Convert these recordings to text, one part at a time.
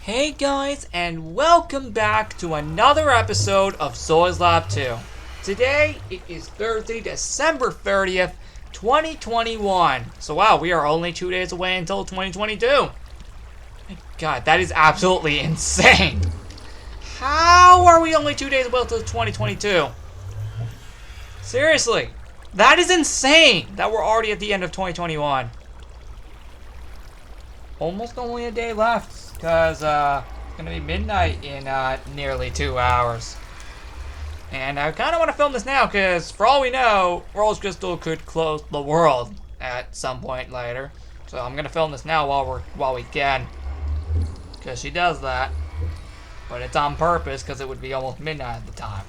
Hey guys, and welcome back to another episode of ZL2. Today, it is Thursday, December 30th, 2021. So wow, we are only 2 days away until 2022. My God, that is absolutely insane. How are we only 2 days away until 2022? Seriously, that is insane that we're already at the end of 2021. Almost only a day left, because it's going to be midnight in nearly 2 hours. And I kind of want to film this now, because for all we know, Rose Crystal could close the world at some point later. So I'm going to film this now while we can, because she does that. But it's on purpose, because it would be almost midnight at the time.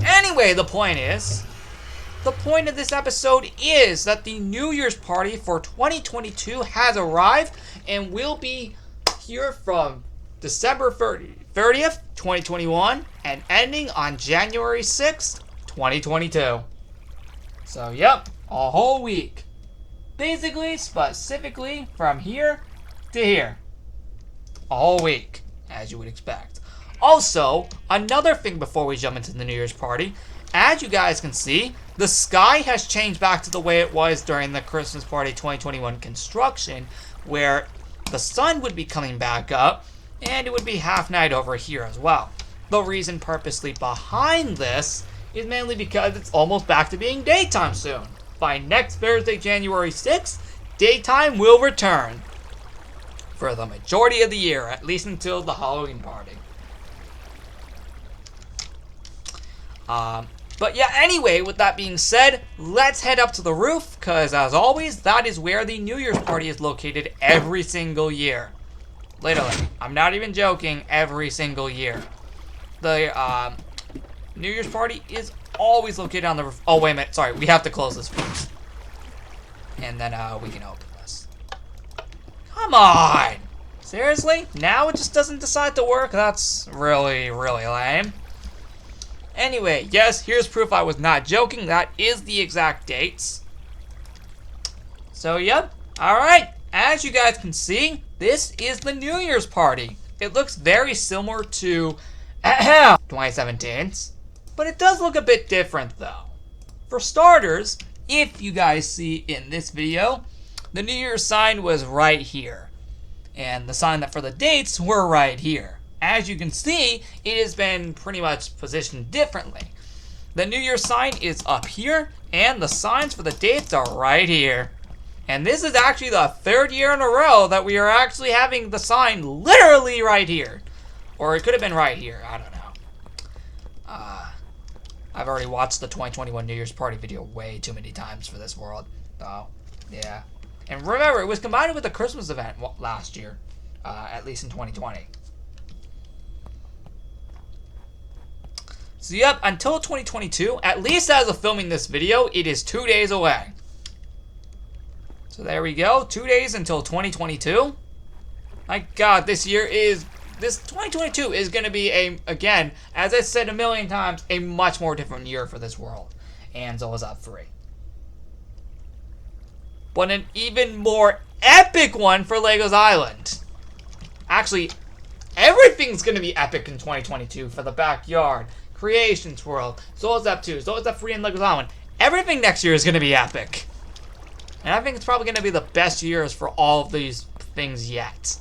Anyway, the point of this episode is that the New Year's party for 2022 has arrived and will be here from December 30th, 2021 and ending on January 6th, 2022. So, yep, a whole week. Basically, specifically from here to here. A whole week, as you would expect. Also, another thing before we jump into the New Year's party, as you guys can see, the sky has changed back to the way it was during the Christmas Party 2021 construction, where the sun would be coming back up, and it would be half night over here as well. The reason purposely behind this is mainly because it's almost back to being daytime soon. By next Thursday, January 6th, daytime will return. For the majority of the year, at least until the Halloween party. But yeah, anyway, with that being said, let's head up to the roof, because as always, that is where the New Year's party is located every single year. Literally, I'm not even joking, every single year. The New Year's party is always located on the roof. Oh, wait a minute, sorry, we have to close this first. And then we can open this. Come on! Seriously? Now it just doesn't decide to work? That's really, really lame. Anyway, yes, here's proof I was not joking. That is the exact dates. So, yep. Alright, as you guys can see, this is the New Year's party. It looks very similar to 2017's, but it does look a bit different though. For starters, if you guys see in this video, the New Year's sign was right here. And the sign that for the dates were right here. As you can see, it has been pretty much positioned differently. The New Year's sign is up here, and the signs for the dates are right here. And this is actually the third year in a row that we are actually having the sign literally right here. Or it could have been right here, I don't know. I've already watched the 2021 New Year's party video way too many times for this world. So, yeah. And remember, it was combined with the Christmas event last year, at least in 2020. So yep, until 2022, at least as of filming this video, it is 2 days away. So there we go, 2 days until 2022. My God, this 2022 is going to be again, as I said a million times, a much more different year for this world. And ZL3. But an even more epic one for Lego's Island. Actually, everything's going to be epic in 2022 for the backyard. Creations World, ZL2, ZL3, and Lego's Island. Everything next year is going to be epic. And I think it's probably going to be the best years for all of these things yet.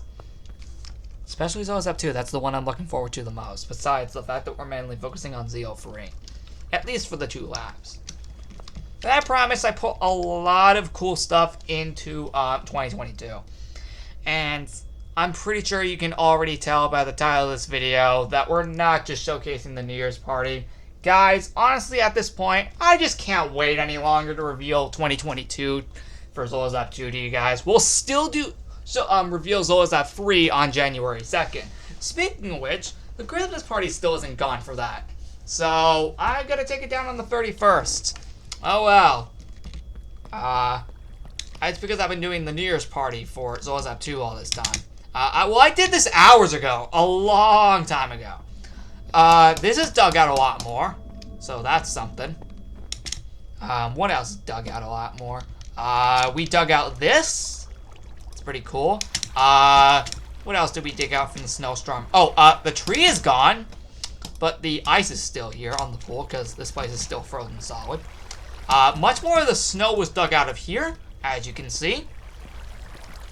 Especially ZL2, that's the one I'm looking forward to the most. Besides the fact that we're mainly focusing on ZL3. At least for the 2 labs. But I promise I put a lot of cool stuff into 2022. And I'm pretty sure you can already tell by the title of this video that we're not just showcasing the New Year's party. Guys, honestly at this point, I just can't wait any longer to reveal 2022 for ZL2 to you guys. We'll still reveal ZL3 on January 2nd. Speaking of which, the Christmas party still isn't gone for that. So, I gotta take it down on the 31st. Oh well. It's because I've been doing the New Year's party for ZL2 all this time. I did this hours ago, a long time ago. This is dug out a lot more, so that's something. What else dug out a lot more? We dug out this. It's pretty cool. What else did we dig out from the snowstorm? Oh, the tree is gone, but the ice is still here on the pool because this place is still frozen solid. Much more of the snow was dug out of here, as you can see.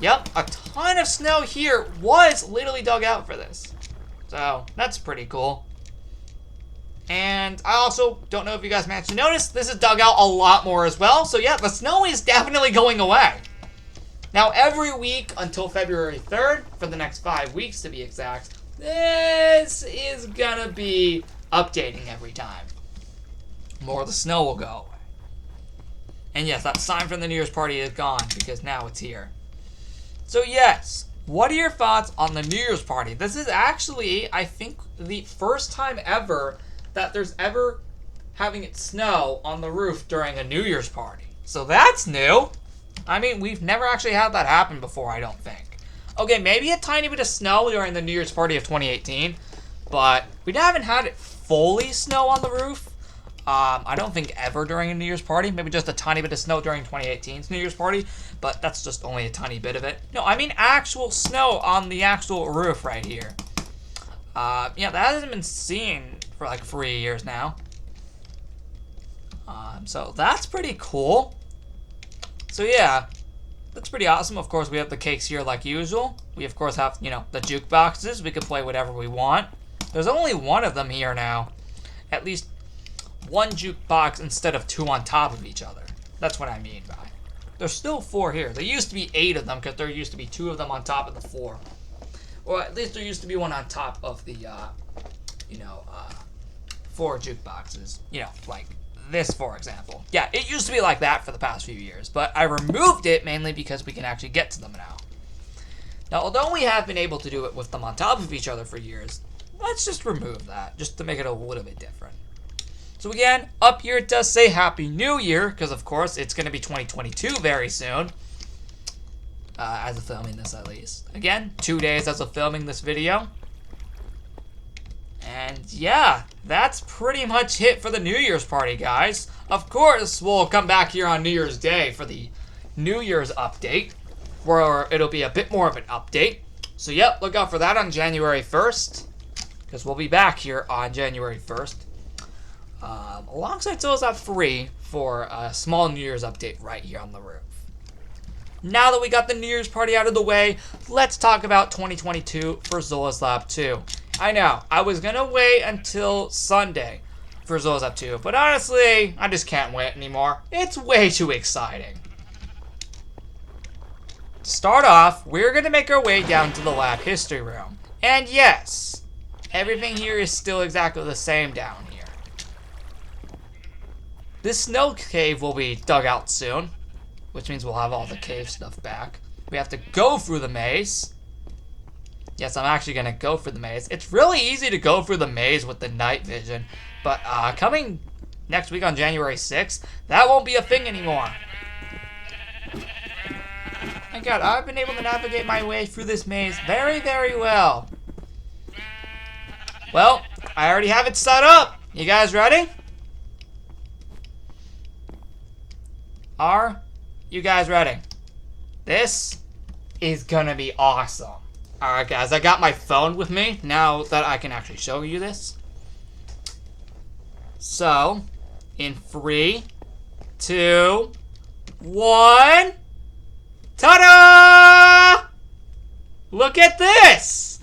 Yep, a ton of snow here was literally dug out for this. So, that's pretty cool. And I also don't know if you guys managed to notice, this is dug out a lot more as well. So yeah, the snow is definitely going away. Now, every week until February 3rd, for the next 5 weeks to be exact, this is gonna be updating every time. More of the snow will go away. And yes, that sign from the New Year's party is gone because now it's here. So yes, what are your thoughts on the New Year's party? This is actually, I think, the first time ever that there's ever having it snow on the roof during a New Year's party. So that's new. I mean, we've never actually had that happen before, I don't think. Okay, maybe a tiny bit of snow during the New Year's party of 2018, but we haven't had it fully snow on the roof. I don't think ever during a New Year's party. Maybe just a tiny bit of snow during 2018's New Year's party, but that's just only a tiny bit of it. No, I mean actual snow on the actual roof right here. Yeah, that hasn't been seen for like 3 years now. So that's pretty cool. So yeah, that's pretty awesome. Of course, we have the cakes here like usual. We of course have, you know, the jukeboxes. We can play whatever we want. There's only one of them here now. At least one jukebox instead of 2 on top of each other. That's what I mean by. There's still 4 here. There used to be 8 of them because there used to be 2 of them on top of the 4. Or at least there used to be one on top of the, 4 jukeboxes. You know, like this, for example. Yeah, it used to be like that for the past few years, but I removed it mainly because we can actually get to them now. Now, although we have been able to do it with them on top of each other for years, let's just remove that, just to make it a little bit different. So again, up here it does say Happy New Year, because of course it's going to be 2022 very soon. As of filming this at least. Again, 2 days as of filming this video. And yeah, that's pretty much it for the New Year's party, guys. Of course, we'll come back here on New Year's Day for the New Year's update, where it'll be a bit more of an update. So yep, look out for that on January 1st, because we'll be back here on January 1st. Alongside ZL 3 for a small New Year's update right here on the roof. Now that we got the New Year's party out of the way, let's talk about 2022 for ZL 2. I know, I was gonna wait until Sunday for ZL 2, but honestly, I just can't wait anymore. It's way too exciting. To start off, we're gonna make our way down to the lab history room. And yes, everything here is still exactly the same down here. This snow cave will be dug out soon, which means we'll have all the cave stuff back. We have to go through the maze. Yes, I'm actually going to go for the maze. It's really easy to go through the maze with the night vision, but coming next week on January 6th, that won't be a thing anymore. My God, I've been able to navigate my way through this maze very, very well. Well, I already have it set up. You guys ready? Are you guys ready? This is gonna be awesome. Alright guys, I got my phone with me now that I can actually show you this. So, in 3, 2, 1, ta-da! Look at this!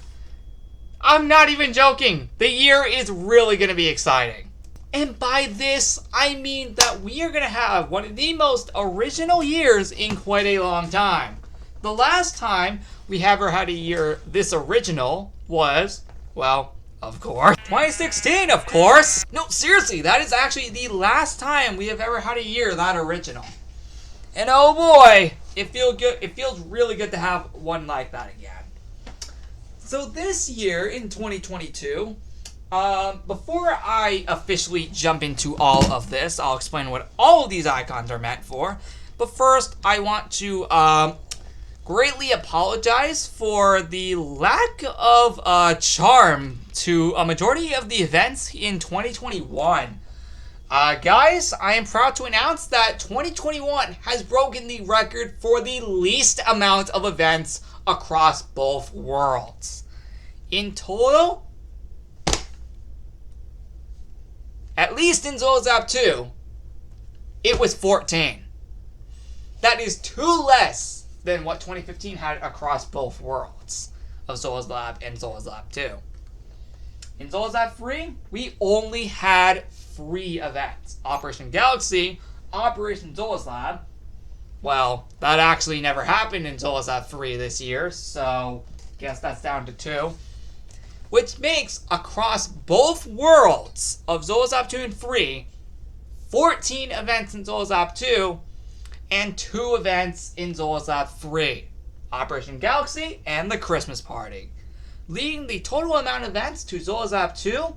I'm not even joking. The year is really gonna be exciting. And by this, I mean that we are going to have one of the most original years in quite a long time. The last time we ever had a year this original was, well, of course, 2016, of course. No, seriously, that is actually the last time we have ever had a year that original. And oh boy, it feels good. It feels really good to have one like that again. So this year in 2022, before I officially jump into all of this, I'll explain what all of these icons are meant for. But first, I want to greatly apologize for the lack of charm to a majority of the events in 2021. Guys, I am proud to announce that 2021 has broken the record for the least amount of events across both worlds. In total, at least in ZL 2, it was 14. That is 2 less than what 2015 had across both worlds of Zoa's Lab and Zoa's Lab 2. In Zoa's Lab 3, we only had 3 events. Operation Galaxy, Operation Zoa's Lab. Well, that actually never happened in Zoa's Lab 3 this year, so I guess that's down to 2. Which makes, across both worlds of Zoa's Lab 2 and 3, 14 events in Zoa's Lab 2, and 2 events in Zoa's Lab 3. Operation Galaxy and the Christmas Party. Leading the total amount of events to Zoa's Lab 2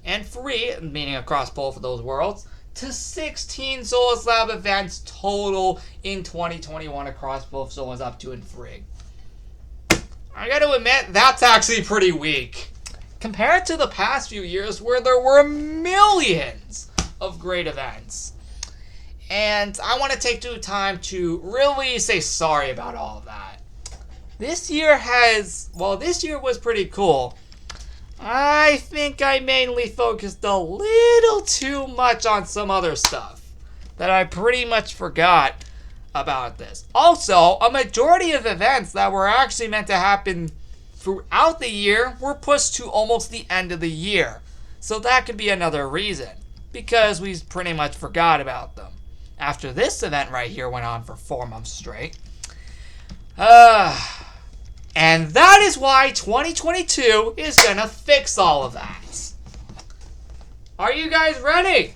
and 3, meaning across both of those worlds, to 16 Zoa's Lab events total in 2021 across both Zoa's Lab 2 and 3. I gotta admit, that's actually pretty weak. Compared to the past few years where there were millions of great events. And I want to take the time to really say sorry about all of that. This year was pretty cool. I think I mainly focused a little too much on some other stuff that I pretty much forgot about this. Also, a majority of events that were actually meant to happen throughout the year were pushed to almost the end of the year. So that could be another reason, because we pretty much forgot about them. After this event right here went on for 4 months straight. And that is why 2022 is gonna fix all of that. Are you guys ready?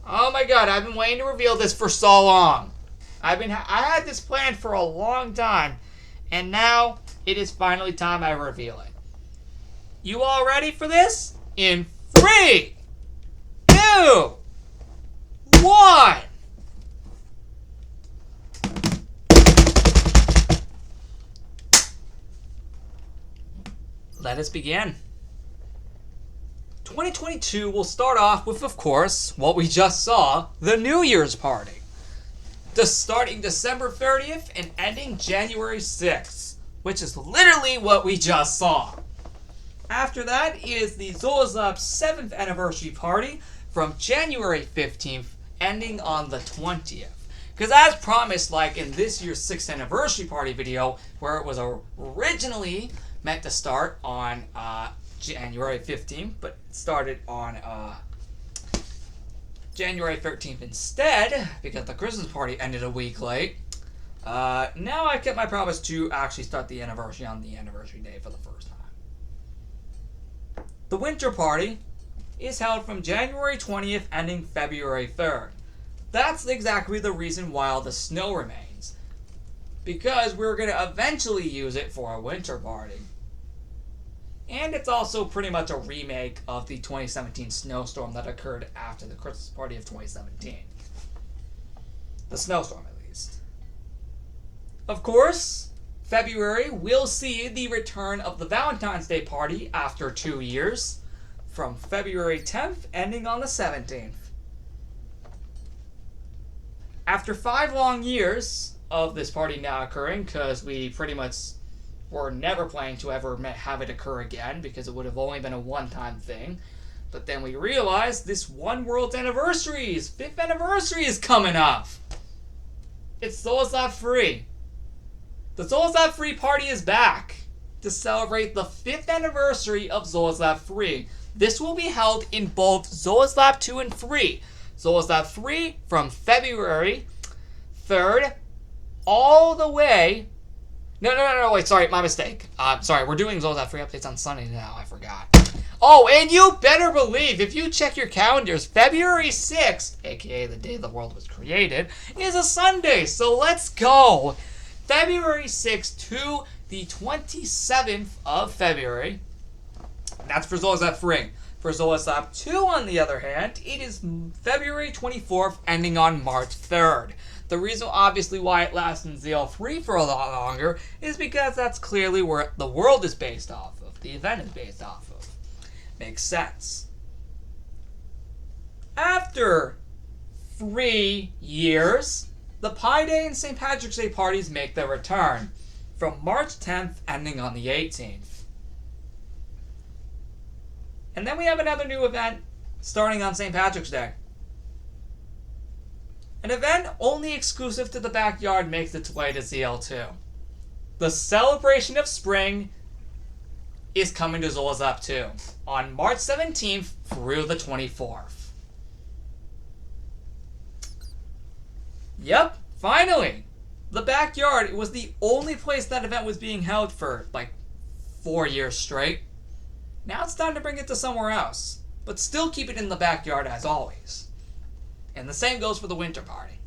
Oh my god, I've been waiting to reveal this for so long. I had this planned for a long time, and now it is finally time I reveal it. You all ready for this? In 3, 2, 1. Let us begin. 2022 will start off with, of course, what we just saw, the New Year's party. Starting December 30th and ending January 6th, which is literally what we just saw. After that is the Zoa's Lab 7th anniversary party from January 15th, ending on the 20th. Because as promised, like in this year's 6th anniversary party video, where it was originally meant to start on January 15th, but started on January 13th instead, because the Christmas party ended a week late. Now I kept my promise to actually start the anniversary on the anniversary day for the first time. The winter party is held from January 20th, ending February 3rd. That's exactly the reason why the snow remains, because we're going to eventually use it for a winter party. And it's also pretty much a remake of the 2017 snowstorm that occurred after the Christmas party of 2017. The snowstorm, at least. Of course, February will see the return of the Valentine's Day party after 2 years, from February 10th, ending on the 17th. After 5 long years of this party now occurring, because we pretty much were never planning to ever have it occur again, because it would have only been a one-time thing. But then we realized this One World's anniversary, 5th anniversary is coming up. It's Zoa's Lab 3. The Zoa's Lab 3 party is back to celebrate the 5th anniversary of Zoa's Lab 3. This will be held in both Zoa's Lab 2 and 3. Zoa's Lab 3 from February 3rd all the way... No, wait, sorry, my mistake. Sorry, we're doing Zoa's Lab 3 updates on Sunday now, I forgot. Oh, and you better believe, if you check your calendars, February 6th, aka the day the world was created, is a Sunday, so let's go. February 6th to the 27th of February. That's for Zoa's Lab 3. For Zoa's Lab 2, on the other hand, it is February 24th, ending on March 3rd. The reason, obviously, why it lasts in ZL3 for a lot longer is because that's clearly where the world is based off of. The event is based off of. Makes sense. After 3 years, the Pi Day and St. Patrick's Day parties make their return. from March 10th ending on the 18th. And then we have another new event starting on St. Patrick's Day. An event only exclusive to the backyard makes its way to ZL2. The celebration of spring is coming to ZL2 on March 17th through the 24th. Yep, finally! The backyard was the only place that event was being held for like 4 years straight. Now it's time to bring it to somewhere else, but still keep it in the backyard as always. And the same goes for the winter party.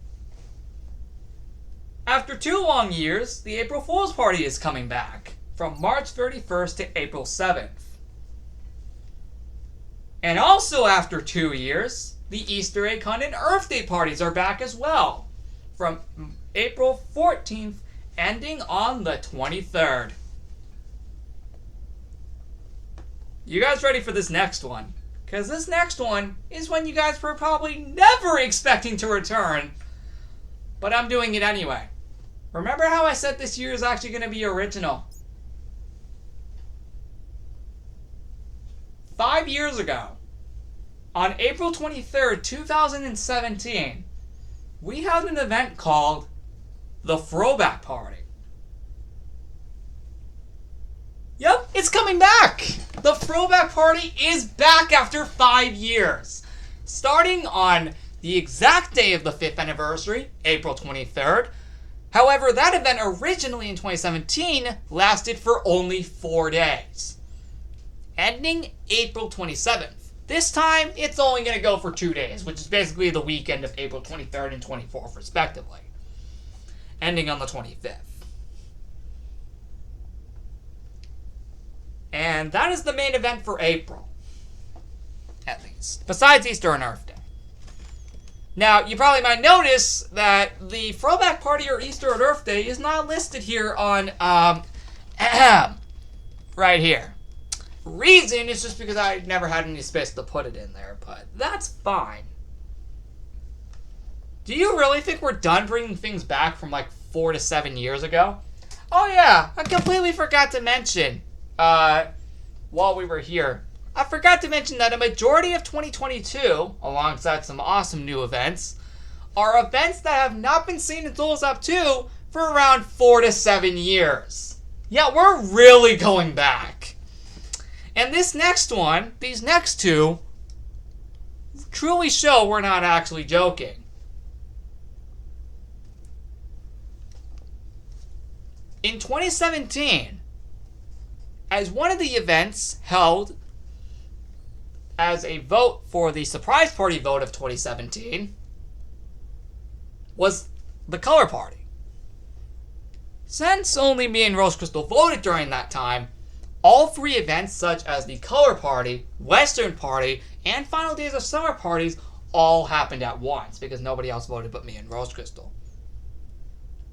After 2 long years, the April Fool's Party is coming back from March 31st to April 7th. And also after 2 years, the Easter egg hunt and Earth Day parties are back as well from April 14th ending on the 23rd. You guys ready for this next one? Because this next one is one you guys were probably never expecting to return. But I'm doing it anyway. Remember how I said this year is actually going to be original? 5 years ago, on April 23rd, 2017, we held an event called the Throwback Party. Yep, it's coming back! The Throwback Party is back after 5 years. Starting on the exact day of the 5th anniversary, April 23rd. However, that event originally in 2017 lasted for only 4 days. Ending April 27th. This time, it's only going to go for 2 days, which is basically the weekend of April 23rd and 24th, respectively. Ending on the 25th. And that is the main event for April. At least. Besides Easter and Earth Day. Now, you probably might notice that the Throwback Party or Easter and Earth Day is not listed here on, right here. Reason is just because I never had any space to put it in there, but that's fine. Do you really think we're done bringing things back from like 4 to 7 years ago? Oh yeah, I completely forgot to mention, while we were here, I forgot to mention that a majority of 2022, alongside some awesome new events, are events that have not been seen in Souls Up 2 for around 4 to 7 years. Yeah, we're really going back. And this next one, these next two, truly show we're not actually joking. In 2017, as one of the events held as a vote for the surprise party vote of 2017 was the Color Party. Since only me and Rose Crystal voted during that time, all 3 events such as the Color Party, Western Party, and Final Days of Summer parties all happened at once because nobody else voted but me and Rose Crystal.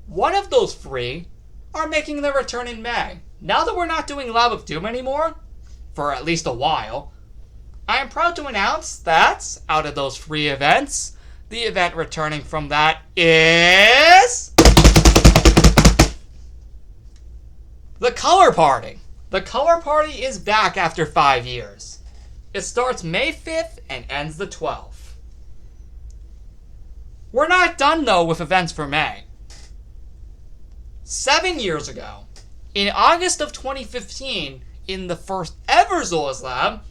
One of those 3 are making their return in May. Now that we're not doing Lab of Doom anymore, for at least a while, I am proud to announce that, out of those 3 events, the event returning from that is the Color Party. The Color Party is back after 5 years. It starts May 5th and ends the 12th. We're not done, though, with events for May. 7 years ago, in August of 2015, in the first ever Zolas Lab,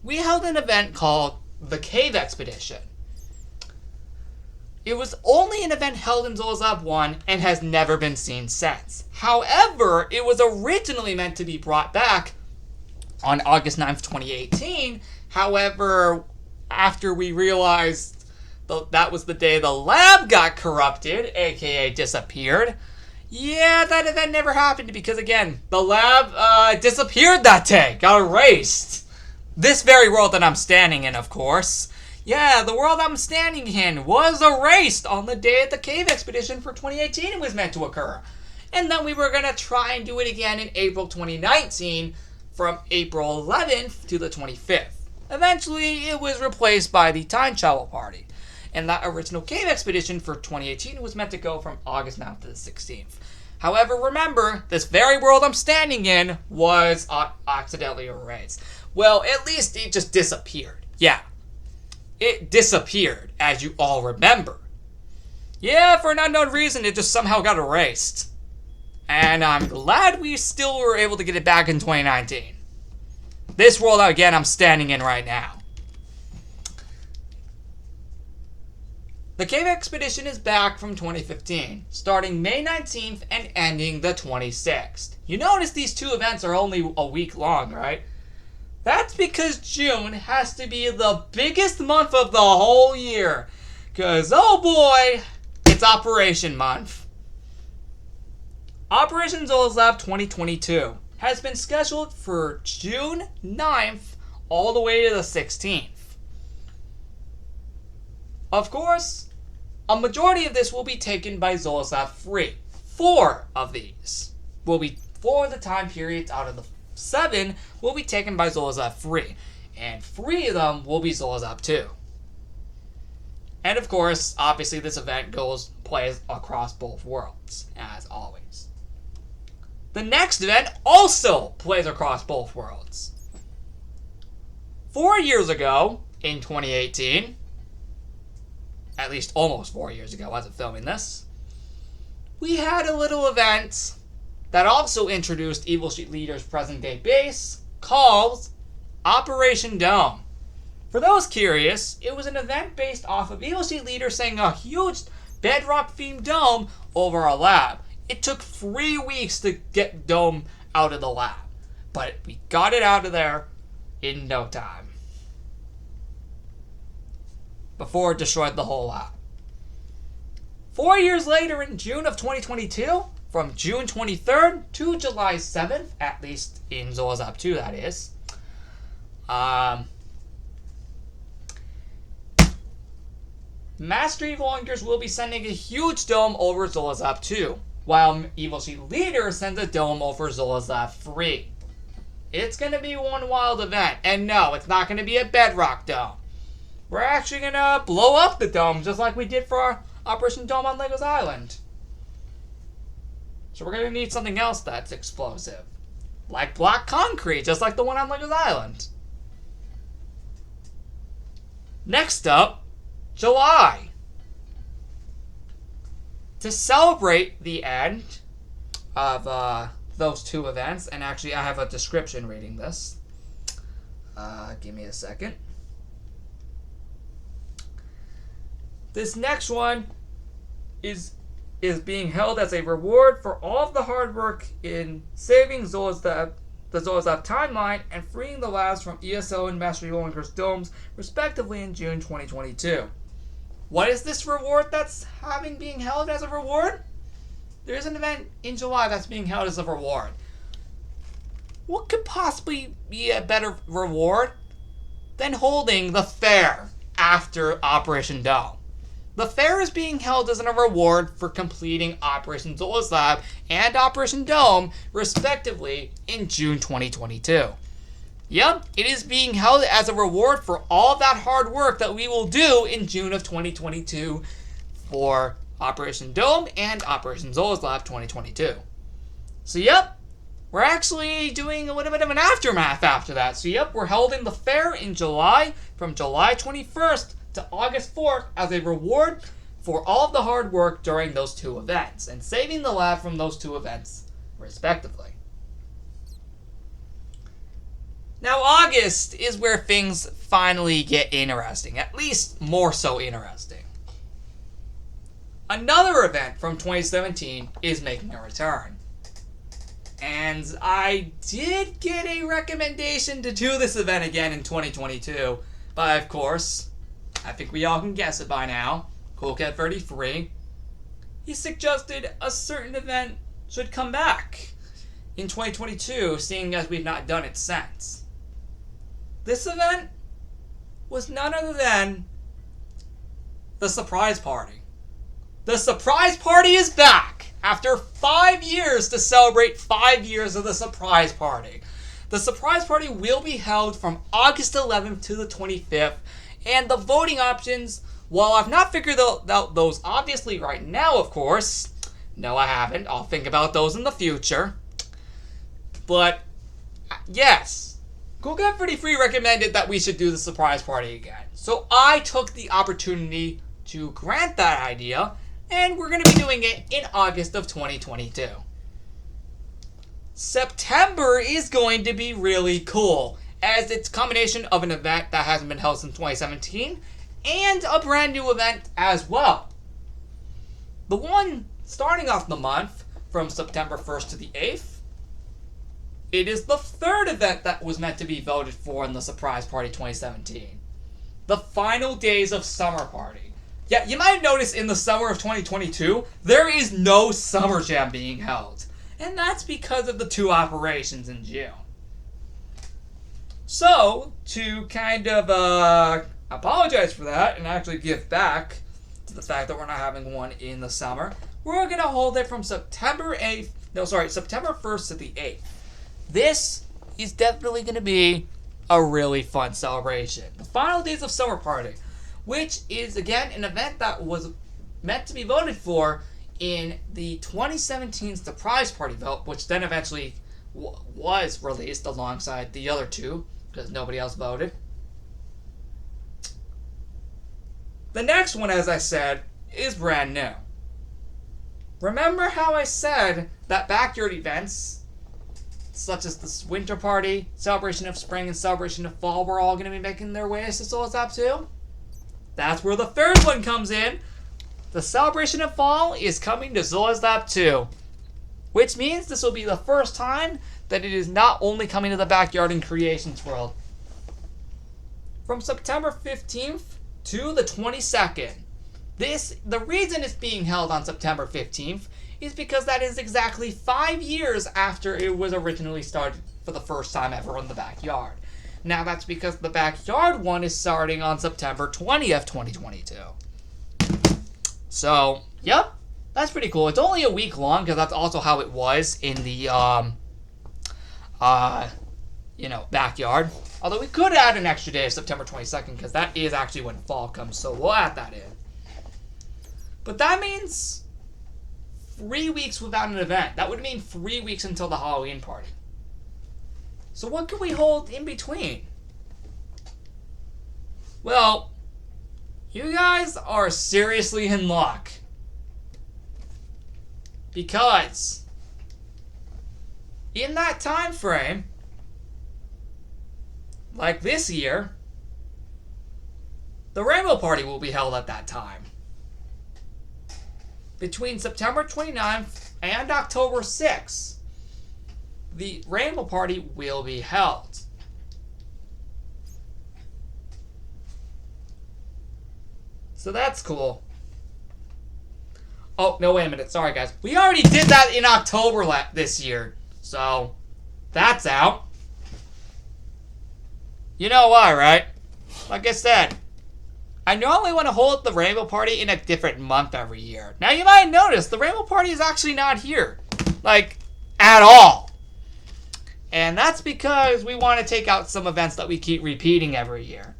we held an event called the Cave Expedition. It was only an event held in Zolas Lab 1 and has never been seen since. However, it was originally meant to be brought back on August 9th, 2018. However, after we realized that was the day the lab got corrupted, aka disappeared, yeah, that event never happened because, again, the lab disappeared that day, got erased. This very world that I'm standing in, of course. Yeah, the world I'm standing in was erased on the day that the Cave Expedition for 2018 was meant to occur. And then we were going to try and do it again in April 2019 from April 11th to the 25th. Eventually, it was replaced by the Time Travel Party. And that original Cave Expedition for 2018 was meant to go from August 9th to the 16th. However, remember, this very world I'm standing in was accidentally erased. Well, at least it just disappeared. Yeah, it disappeared, as you all remember. Yeah, for an unknown reason, it just somehow got erased. And I'm glad we still were able to get it back in 2019. This world, again, I'm standing in right now. The Cave Expedition is back from 2015, starting May 19th and ending the 26th. You notice these two events are only a week long, right? That's because June has to be the biggest month of the whole year. Because, oh boy, it's Operation Month. Operation ZL2 2022 has been scheduled for June 9th all the way to the 16th. Of course, a majority of this will be taken by ZL2 3. 4 of these will be, for the time periods out of the 7, will be taken by ZL2 3. And 3 of them will be ZL2 2. And of course, obviously this event plays across both worlds, as always. The next event also plays across both worlds. 4 years ago, in 2018, at least almost 4 years ago as of filming this, we had a little event that also introduced Evil Street Leader's present-day base called Operation Dome. For those curious, it was an event based off of Evil Street Leader setting a huge bedrock-themed dome over our lab. It took 3 weeks to get dome out of the lab, but we got it out of there in no time, before it destroyed the whole lab. 4 years later, in June of 2022, from June 23rd to July 7th, at least in ZL2 2, that is, Master Evil Hunters will be sending a huge dome over ZL2 2, while Evil Street Leader sends a dome over ZL2 3. It's going to be one wild event, and no, it's not going to be a bedrock dome. We're actually going to blow up the dome, just like we did for our Operation Dome on Legos Island. So we're going to need something else that's explosive. Like black concrete, just like the one on Legos Island. Next up, July. To celebrate the end of those two events, and actually I have a description reading this. Give me a second. This next one is being held as a reward for all of the hard work in saving the ZL2 timeline and freeing the labs from ESO and Master Evil Hunters domes, respectively, in June 2022. What is this reward that's being held as a reward? There is an event in July that's being held as a reward. What could possibly be a better reward than holding the fair after Operation Dome? The fair is being held as a reward for completing Operation ZL2 and Operation Dome, respectively, in June 2022. Yep, it is being held as a reward for all that hard work that we will do in June of 2022 for Operation Dome and Operation ZL2 2022. So yep, we're actually doing a little bit of an aftermath after that. So yep, we're holding the fair in July, from July 21st to August 4th, as a reward for all of the hard work during those two events, and saving the lab from those two events, respectively. Now, August is where things finally get interesting, at least more so interesting. Another event from 2017 is making a return. And I did get a recommendation to do this event again in 2022, but of course, I think we all can guess it by now. CoolCat33, he suggested a certain event should come back in 2022, seeing as we've not done it since. This event was none other than the surprise party. The surprise party is back after 5 years to celebrate 5 years of the surprise party. The surprise party will be held from August 11th to the 25th, and the voting options, while I've not figured out those obviously right now, of course, No, I haven't. I'll think about those in the future. But, yes. Cool Cat Pretty Free recommended that we should do the surprise party again. So I took the opportunity to grant that idea, and we're going to be doing it in August of 2022. September is going to be really cool, as it's a combination of an event that hasn't been held since 2017 and a brand new event as well. The one starting off the month from September 1st to the 8th, it is the third event that was meant to be voted for in the Surprise Party 2017. The final days of Summer Party. Yeah, you might notice in the summer of 2022, there is no Summer Jam being held. And that's because of the two operations in June. So, to kind of apologize for that and actually give back to the fact that we're not having one in the summer, we're going to hold it from September 1st to the 8th. This is definitely going to be a really fun celebration. The final days of Summer Party, which is, again, an event that was meant to be voted for in the 2017 Surprise Party vote, which then eventually was released alongside the other two, because nobody else voted. The next one, as I said, is brand new. Remember how I said that backyard events, such as this Winter Party, Celebration of Spring, and Celebration of Fall, were all going to be making their way to ZL2? That's where the third one comes in. The Celebration of Fall is coming to ZL2, which means this will be the first time that it is not only coming to the Backyard and Creations world. From September 15th to the 22nd. The reason it's being held on September 15th is because that is exactly 5 years after it was originally started for the first time ever in the Backyard. Now that's because the Backyard one is starting on September 20th, 2022. So, yep, that's pretty cool. It's only a week long because that's also how it was in the, Backyard. Although we could add an extra day of September 22nd because that is actually when fall comes, so we'll add that in. But that means 3 weeks without an event. That would mean 3 weeks until the Halloween party. So what can we hold in between? Well, you guys are seriously in luck. Because in that time frame, like this year, the Rainbow Party will be held at that time. Between September 29th and October 6th, the Rainbow Party will be held. So that's cool. Oh, no, wait a minute. Sorry, guys. We already did that in October this year. So, that's out. You know why, right? Like I said, I normally want to hold the Rainbow Party in a different month every year. Now, you might notice the Rainbow Party is actually not here. Like, at all. And that's because we want to take out some events that we keep repeating every year.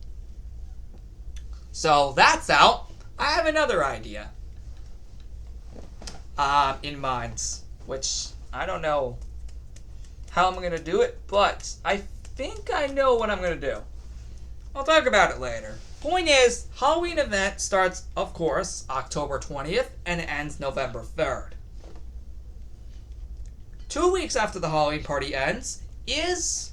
So, that's out. I have another idea in mind, which I don't know how I'm going to do it, but I think I know what I'm going to do. I'll talk about it later. Point is, Halloween event starts, of course, October 20th and ends November 3rd. 2 weeks after the Halloween party ends is,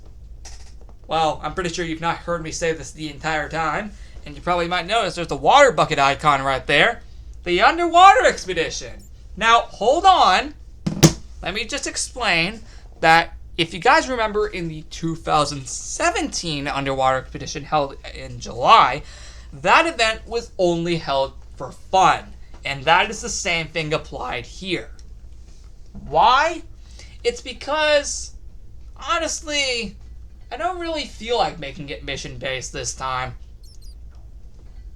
well, I'm pretty sure you've not heard me say this the entire time, and you probably might notice there's the water bucket icon right there. The Underwater Expedition. Now, hold on. Let me just explain that if you guys remember in the 2017 Underwater Expedition held in July, that event was only held for fun. And that is the same thing applied here. Why? It's because, honestly, I don't really feel like making it mission-based this time.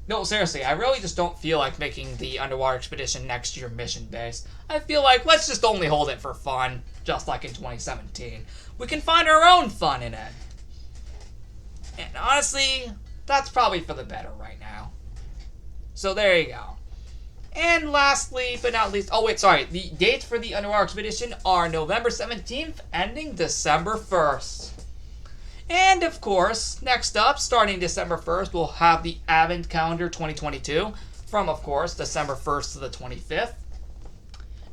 No, seriously, I really just don't feel like making the Underwater Expedition next year mission-based. I feel like let's just only hold it for fun, just like in 2017. We can find our own fun in it. And honestly, that's probably for the better right now. So there you go. And lastly, but not least, oh wait, sorry, the dates for the Underwater Expedition are November 17th, ending December 1st. And of course, next up, starting December 1st, we'll have the Advent Calendar 2022, from of course, December 1st to the 25th.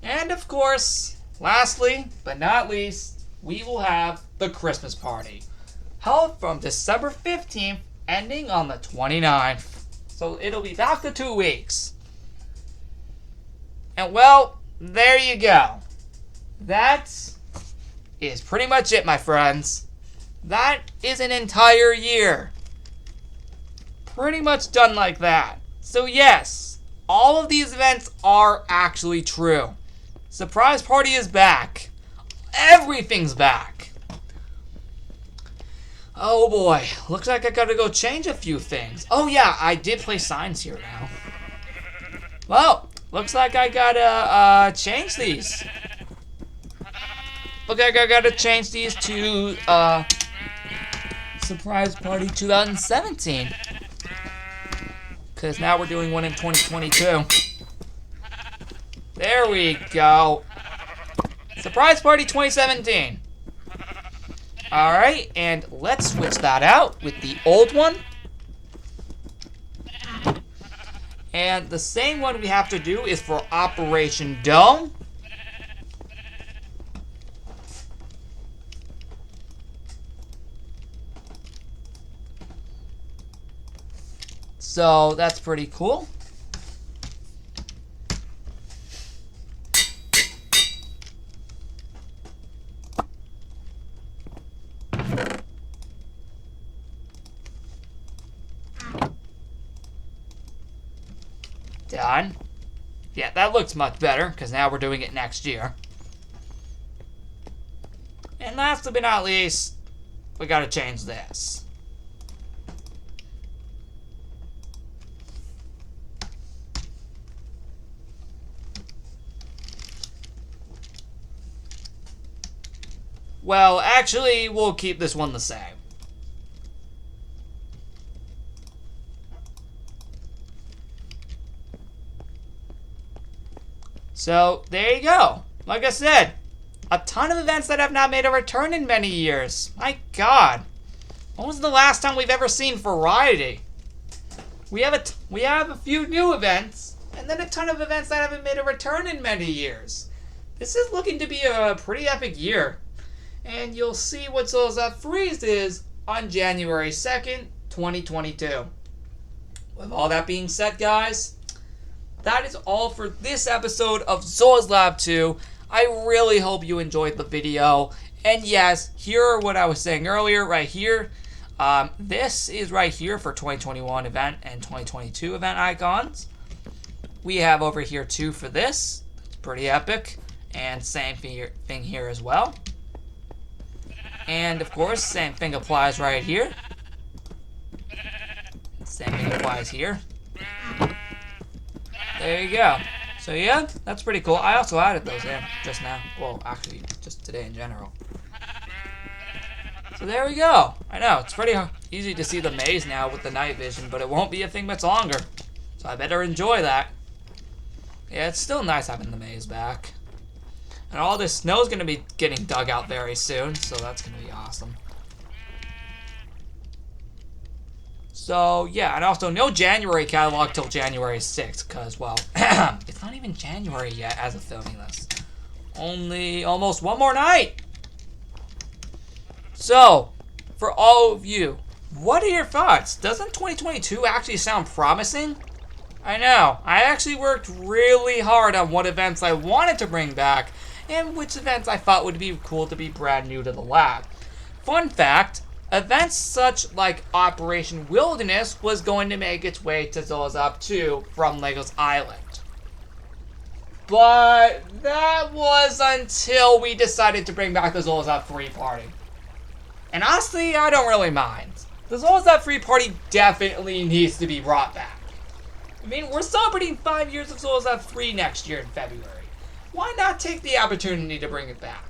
And of course, lastly, but not least, we will have the Christmas party, held from December 15th, ending on the 29th. So it'll be back to 2 weeks. And well, there you go. That is pretty much it, my friends. That is an entire year. Pretty much done like that. So yes, all of these events are actually true. Surprise Party is back. Everything's back. Oh boy, looks like I gotta go change a few things. Oh yeah, I did place signs here now. Well, looks like I gotta change these. Look like I gotta change these to Surprise Party 2017. Because now we're doing one in 2022. There we go. Surprise Party 2017. Alright, and let's switch that out with the old one. And the same one we have to do is for Operation Dome. So that's pretty cool. Done. Yeah, that looks much better, because now we're doing it next year. And last but not least, we gotta change this. Well, actually, we'll keep this one the same. So, there you go. Like I said, a ton of events that have not made a return in many years. My God. When was the last time we've ever seen variety? We have a few new events, and then a ton of events that haven't made a return in many years. This is looking to be a pretty epic year. And you'll see what ZL2 Freeze is on January 2nd, 2022. With all that being said, guys, that is all for this episode of ZL2. I really hope you enjoyed the video. And yes, here are what I was saying earlier, right here. This is right here for 2021 event and 2022 event icons. We have over here two for this. It's pretty epic. And same thing here as well. And of course, same thing applies right here. Same thing applies here. There you go. So yeah, that's pretty cool. I also added those in just now. Well, actually, just today in general. So there we go. I know, it's pretty easy to see the maze now with the night vision, but it won't be a thing much longer. So I better enjoy that. Yeah, it's still nice having the maze back. And all this snow is going to be getting dug out very soon, so that's going to be awesome. So, yeah, and also no January catalog till January 6th, because, well, it's not even January yet as of filming this. Only almost one more night. So, for all of you, what are your thoughts? Doesn't 2022 actually sound promising? I know, I actually worked really hard on what events I wanted to bring back, and which events I thought would be cool to be brand new to the lab. Fun fact, events such like Operation Wilderness was going to make its way to ZL2 from Lego's Island. But that was until we decided to bring back the ZL3 party. And honestly, I don't really mind. The ZL3 party definitely needs to be brought back. I mean, we're celebrating 5 years of ZL3 next year in February. Why not take the opportunity to bring it back?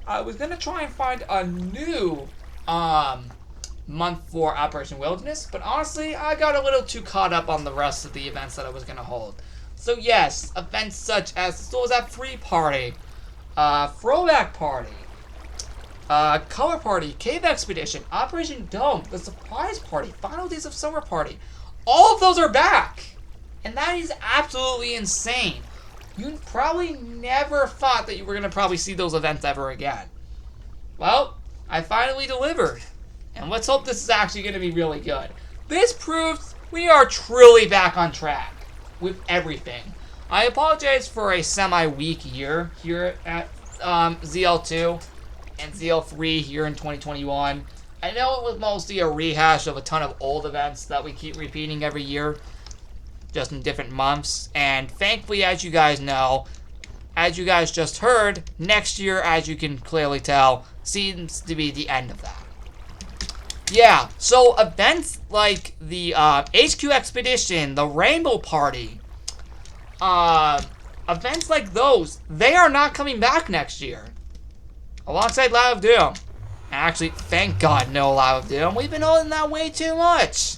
I was going to try and find a new month for Operation Wilderness, but honestly, I got a little too caught up on the rest of the events that I was going to hold. So yes, events such as Star Wars Free Party, Throwback Party, Color Party, Cave Expedition, Operation Dome, the Surprise Party, Final Days of Summer Party, all of those are back! And that is absolutely insane. You probably never thought that you were going to probably see those events ever again. Well, I finally delivered. And let's hope this is actually going to be really good. This proves we are truly back on track with everything. I apologize for a semi-weak year here at ZL2 and ZL3 here in 2021. I know it was mostly a rehash of a ton of old events that we keep repeating every year, just in different months. And thankfully, as you guys know, as you guys just heard, next year, as you can clearly tell, seems to be the end of that. Yeah, so events like the HQ Expedition, the Rainbow Party, events like those, they are not coming back next year. Alongside Lab of Doom. Actually, thank God no Lab of Doom. We've been holding that way too much.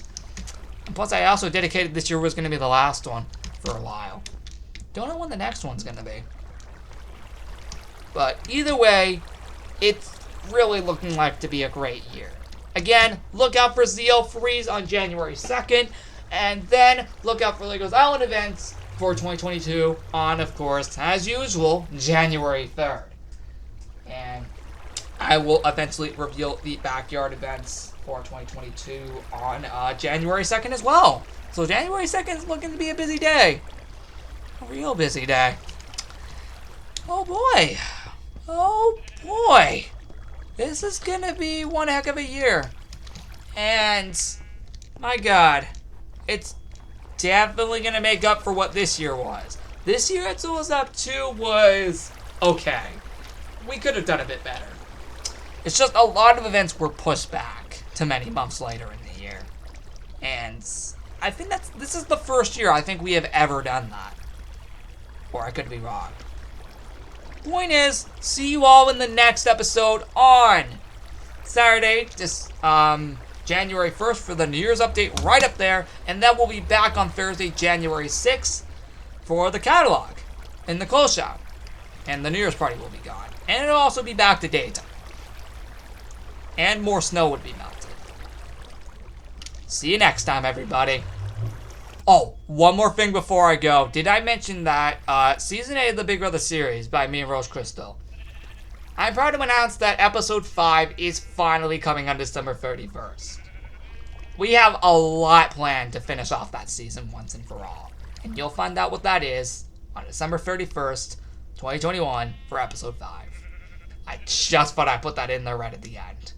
And plus, I also dedicated this year was going to be the last one for a while. Don't know when the next one's going to be. But either way, it's really looking like to be a great year. Again, look out for ZL3s on January 2nd. And then look out for LEGO's Island events for 2022 on, of course, as usual, January 3rd. And I will eventually reveal the backyard events for 2022 on January 2nd as well. So January 2nd is looking to be a busy day. A real busy day. Oh boy. Oh boy. This is going to be one heck of a year. And, my God, it's definitely going to make up for what this year was. This year at ZL2 was okay. We could have done a bit better. It's just a lot of events were pushed back to many months later in the year. And I think this is the first year I think we have ever done that. Or I could be wrong. Point is, see you all in the next episode on Saturday, just January 1st for the New Year's update right up there. And then we'll be back on Thursday, January 6th for the catalog in the close shop. And the New Year's party will be gone. And it'll also be back to daytime. And more snow would be melted. See you next time, everybody. Oh, one more thing before I go. Did I mention that Season 8 of the Big Brother series by me and Rose Crystal? I'm proud to announce that Episode 5 is finally coming on December 31st. We have a lot planned to finish off that season once and for all. And you'll find out what that is on December 31st, 2021 for Episode 5. I just thought I'd put that in there right at the end.